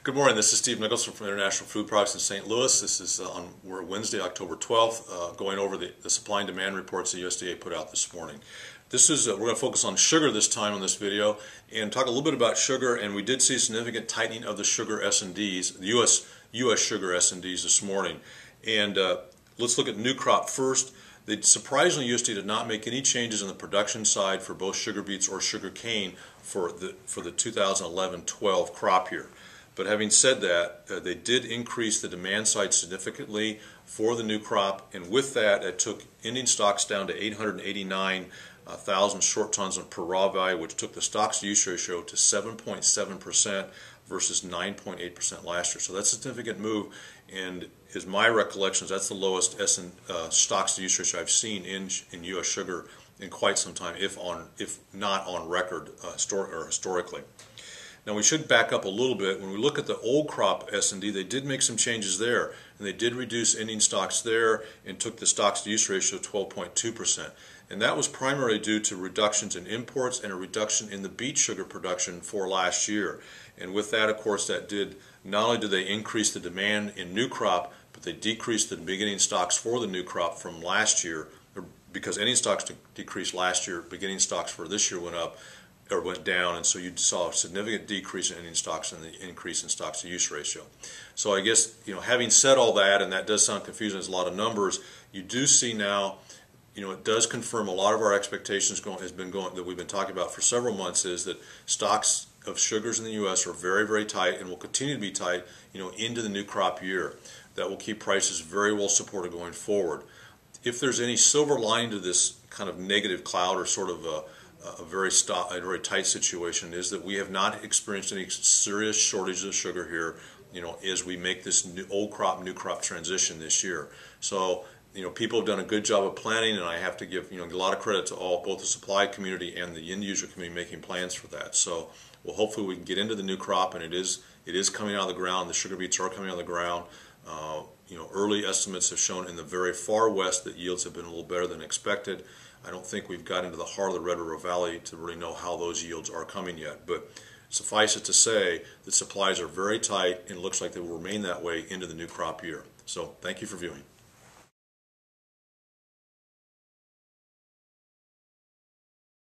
Good morning. This is Steve Nicholson from International Food Products in St. Louis. This is we're Wednesday, October 12th, going over the supply and demand reports the USDA put out this morning. This is we're going to focus on sugar this time on this video and talk a little bit about sugar. And we did see a significant tightening of the sugar S&Ds, the U.S. sugar S&Ds this morning. And let's look at new crop first. Surprisingly, USDA did not make any changes on the production side for both sugar beets or sugar cane for the 2011-12 crop year. But having said that, they did increase the demand side significantly for the new crop, and with that, it took ending stocks down to 889,000 short tons per raw value, which took the stocks-to-use ratio to 7.7% versus 9.8% last year. So that's a significant move, and is my recollections, that's the lowest stocks-to-use ratio I've seen in U.S. sugar in quite some time, if not on record historically. Now we should back up a little bit. When we look at the old crop S&D, they did make some changes there, and they did reduce ending stocks there and took the stocks-to-use ratio to 12.2%. And that was primarily due to reductions in imports and a reduction in the beet sugar production for last year. And with that, of course, that did not only did they increase the demand in new crop, but they decreased the beginning stocks for the new crop from last year, because ending stocks decreased last year, beginning stocks for this year went up. Or went down, and so you saw a significant decrease in ending stocks and the increase in stocks-to-use ratio. So I guess, having said all that, and that does sound confusing, there's a lot of numbers, you do see now, it does confirm a lot of our expectations that we've been talking about for several months, is that stocks of sugars in the U.S. are very, very tight and will continue to be tight, into the new crop year. That will keep prices very well supported going forward. If there's any silver lining to this kind of negative cloud, or sort of a very tight situation, is that we have not experienced any serious shortages of sugar here, as we make this old crop, new crop transition this year. So, people have done a good job of planning, and I have to give, a lot of credit to both the supply community and the end user community making plans for that. So, well, hopefully we can get into the new crop, and it is coming out of the ground. The sugar beets are coming out of the ground. Early estimates have shown in the very far west that yields have been a little better than expected. I don't think we've got into the heart of the Red River Valley to really know how those yields are coming yet. But suffice it to say that supplies are very tight, and it looks like they will remain that way into the new crop year. So thank you for viewing.